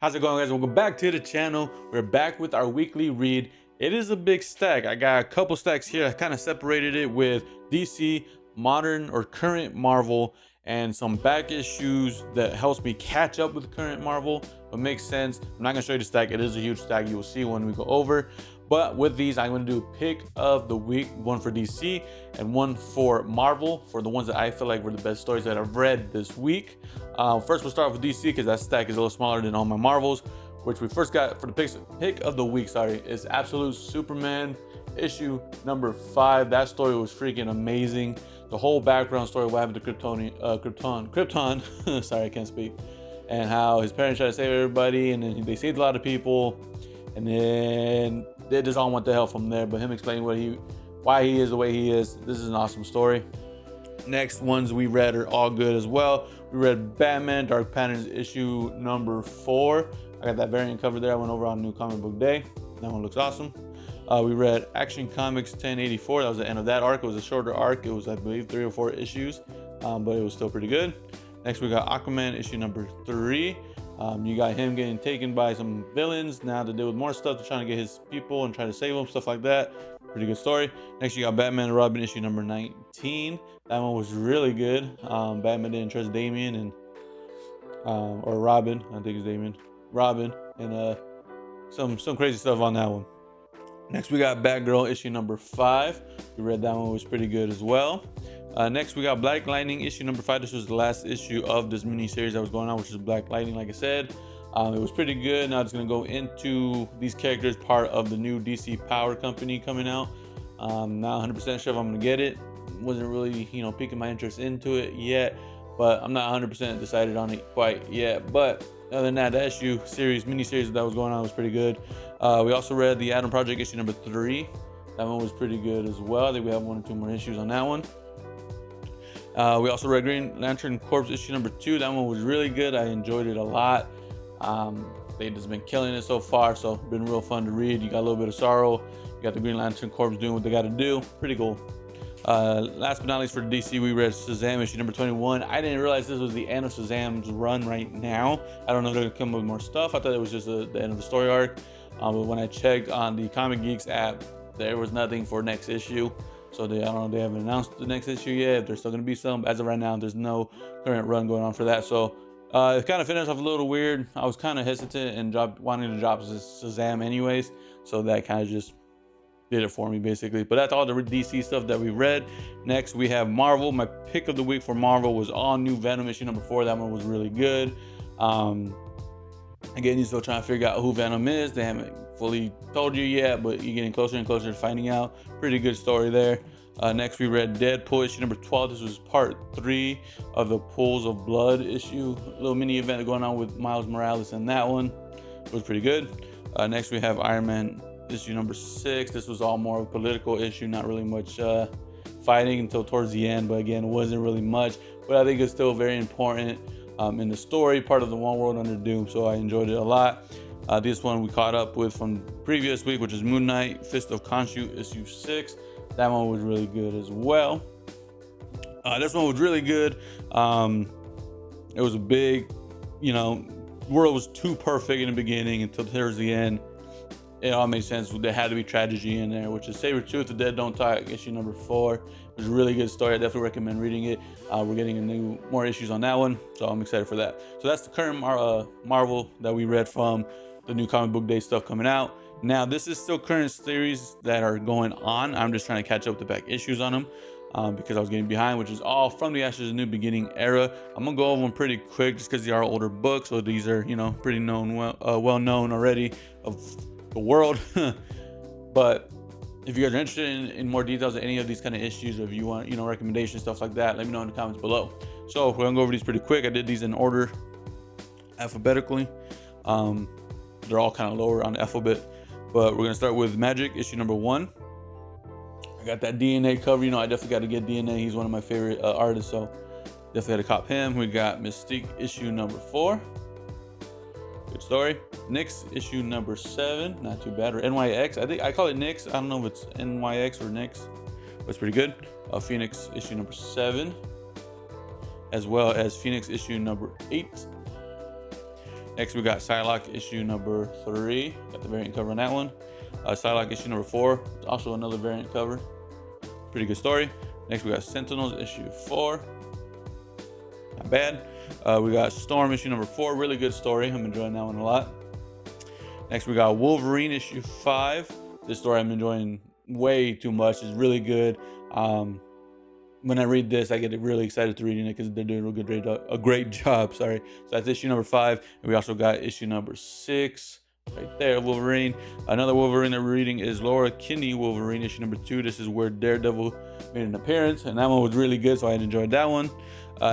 How's it going, guys? Welcome back to the channel. We're back with our weekly read. It is a big stack. I got a couple stacks here. I kind of separated it with DC, modern or current Marvel, and some back issues that helps me catch up with current Marvel, but makes sense. I'm not gonna show you the stack. It is a huge stack. You will see when we go over. But with these, I'm going to do a pick of the week, one for DC and one for Marvel, for the ones that I feel like were the best stories that I've read this week. First, we'll start off with DC because that stack is a little smaller than all my Marvels, which we first got for the pick of the week, is Absolute Superman issue number 5. That story was freaking amazing. The whole background story, what happened to Krypton, sorry, I can't speak, and how his parents tried to save everybody, and then they saved a lot of people, and then they just all went to hell from there. But him explaining why he is the way he is, this is an awesome story. Next ones we read are all good as well. We read Batman Dark Patterns issue number 4. I got that variant cover there. I went over on New Comic Book Day. That one looks awesome. We read Action Comics 1084. That was the end of that arc. It was a shorter arc. It was, I believe, 3 or 4 issues, but it was still pretty good. Next, we got Aquaman issue number 3. You got him getting taken by some villains. Now to deal with more stuff. They're trying to get his people and try to save them, stuff like that. Pretty good story. Next, you got Batman and Robin issue number 19. That one was really good. Batman didn't trust Damian and or Robin. I think it's Damian. Robin, and some crazy stuff on that one. Next, we got Batgirl issue number 5. We read that one, was pretty good as well. Next, we got Black Lightning issue number 5. This was the last issue of this mini series that was going on, which is Black Lightning, like I said. It was pretty good. Now it's going to go into these characters, part of the new DC Power Company coming out. Not 100% sure if I'm going to get it. Wasn't really, piquing my interest into it yet, but I'm not 100% decided on it quite yet. But other than that, the issue series, mini series that was going on was pretty good. We also read the Adam Project issue number 3. That one was pretty good as well. I think we have 1 or 2 more issues on that one. We also read Green Lantern Corps issue number 2. That one was really good. I enjoyed it a lot. They've just been killing it so far, so been real fun to read. You got a little bit of sorrow. You got the Green Lantern Corps doing what they got to do. Pretty cool. Last but not least for DC, we read Shazam issue number 21. I didn't realize this was the end of Shazam's run right now. I don't know if they're gonna come with more stuff. I thought it was just the end of the story arc. But when I checked on the Comic Geeks app, there was nothing for next issue. So I don't know, they haven't announced the next issue yet. If there's still gonna be some. As of right now, there's no current run going on for that. So it kind of finished off a little weird. I was kind of hesitant and wanting to drop Shazam anyways. So that kind of just did it for me, basically. But that's all the DC stuff that we read. Next, we have Marvel. My pick of the week for Marvel was all new Venom issue number 4. That one was really good. Again, you're still trying to figure out who Venom is. They haven't fully told you yet, but you're getting closer and closer to finding out. Pretty good story there. Next, we read Deadpool issue number 12. This was part 3 of the Pools of Blood issue. A little mini event going on with Miles Morales, and that one was pretty good. Next, we have Iron Man issue number 6. This was all more of a political issue, not really much fighting until towards the end, but again, it wasn't really much, but I think it's still very important in the story, part of the One World Under Doom, so I enjoyed it a lot. This one we caught up with from previous week, which is Moon Knight Fist of Khonshu issue 6. That one was really good as well. This one was really good. It was a big, world was too perfect in the beginning until towards the end. It all made sense. There had to be tragedy in there, which is Sabretooth, The Dead Don't Talk, issue number 4. It was a really good story. I definitely recommend reading it. We're getting more issues on that one, so I'm excited for that. So that's the current Marvel that we read from the New Comic Book Day stuff coming out. Now, this is still current series that are going on. I'm just trying to catch up with the back issues on them because I was getting behind, which is all from the Ashes of New Beginning era. I'm going to go over them pretty quick just because they are older books, so these are, pretty known, well known already of the world. But if you guys are interested in more details of any of these kind of issues, or if you want recommendations, stuff like that, let me know in the comments below. So we're gonna go over these pretty quick. I did these in order alphabetically. They're all kind of lower on the alphabet, but we're gonna start with Magic issue number 1. I got that DNA cover. I definitely got to get DNA. He's one of my favorite artists, so definitely had to cop him. We got Mystique issue number 4. Good story. Nyx issue number 7, not too bad. Or NYX, I think I call it Nyx. I don't know if it's NYX or Nyx, but it's pretty good. Phoenix issue number 7, as well as Phoenix issue number 8. Next, we got Psylocke issue number 3. Got the variant cover on that one. Psylocke issue number 4. Also another variant cover. Pretty good story. Next, we got Sentinels issue 4. Not bad. We got Storm issue number 4. Really good story. I'm enjoying that one a lot. Next, we got Wolverine issue 5. This story I'm enjoying way too much. It's really good. When I read this, I get really excited to reading it because they're doing a great job. Sorry. So that's issue number 5. And we also got issue number 6 right there, Wolverine. Another Wolverine that we're reading is Laura Kinney Wolverine issue number 2. This is where Daredevil made an appearance, and that one was really good, so I enjoyed that one.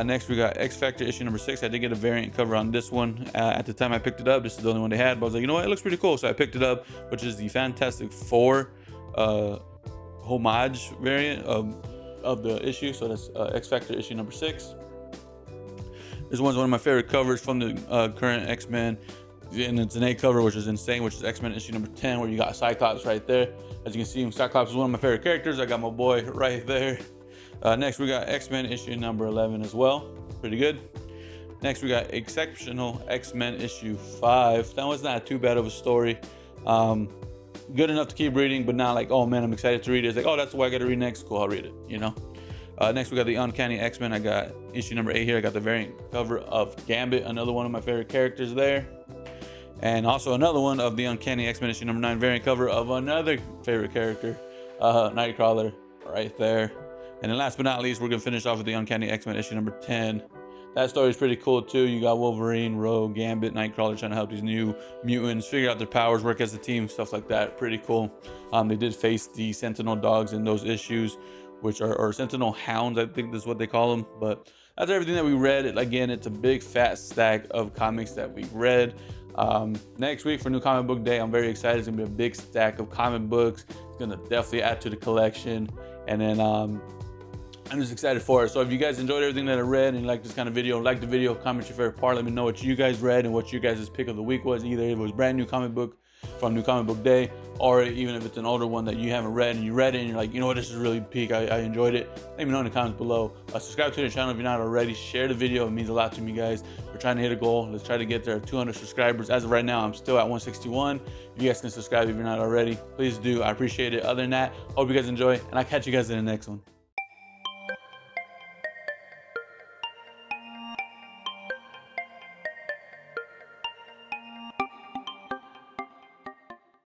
Next, we got X Factor issue number 6. I did get a variant cover on this one. At the time I picked it up, this is the only one they had, but I was like, you know what, it looks pretty cool, so I picked it up, which is the Fantastic Four homage variant of the issue. So that's X Factor issue number 6. This one's one of my favorite covers from the current X-Men, and it's an A cover, which is insane, which is X-Men issue number 10, where you got Cyclops right there. As you can see, Cyclops is one of my favorite characters. I got my boy right there. Next, we got X-Men issue number 11 as well. Pretty good. Next, we got Exceptional X-Men issue 5. That one's not too bad of a story. Good enough to keep reading, but not like, oh man, I'm excited to read it. It's like, oh, that's what I got to read next. Cool, I'll read it, you know. Next, we got the Uncanny X-Men. I got issue number 8 here. I got the variant cover of Gambit, another one of my favorite characters there. And also another one of the Uncanny X-Men issue number 9 variant cover of another favorite character, Nightcrawler, right there. And then last but not least, we're going to finish off with the Uncanny X-Men issue number 10. That story is pretty cool too. You got Wolverine, Rogue, Gambit, Nightcrawler trying to help these new mutants figure out their powers, work as a team, stuff like that. Pretty cool. They did face the Sentinel dogs in those issues, which are or Sentinel hounds, I think that's what they call them. But that's everything that we read. Again, it's a big fat stack of comics that we read. Next week for New Comic Book Day, I'm very excited. It's gonna be a big stack of comic books. It's gonna definitely add to the collection. And then I'm just excited for it. So if you guys enjoyed everything that I read and you like this kind of video, like the video, comment your favorite part. Let me know what you guys read and what you guys' pick of the week was. Either it was brand new comic book from New Comic Book Day, or even if it's an older one that you haven't read and you read it and you're like, you know what, this is really peak, I enjoyed it. Let me know in the comments below. Subscribe to the channel if you're not already. Share the video, it means a lot to me, guys. We're trying to hit a goal. Let's try to get there 200 subscribers. As of right now, I'm still at 161. If you guys can subscribe if you're not already, please do. I appreciate it. Other than that, hope you guys enjoy, and I'll catch you guys in the next one.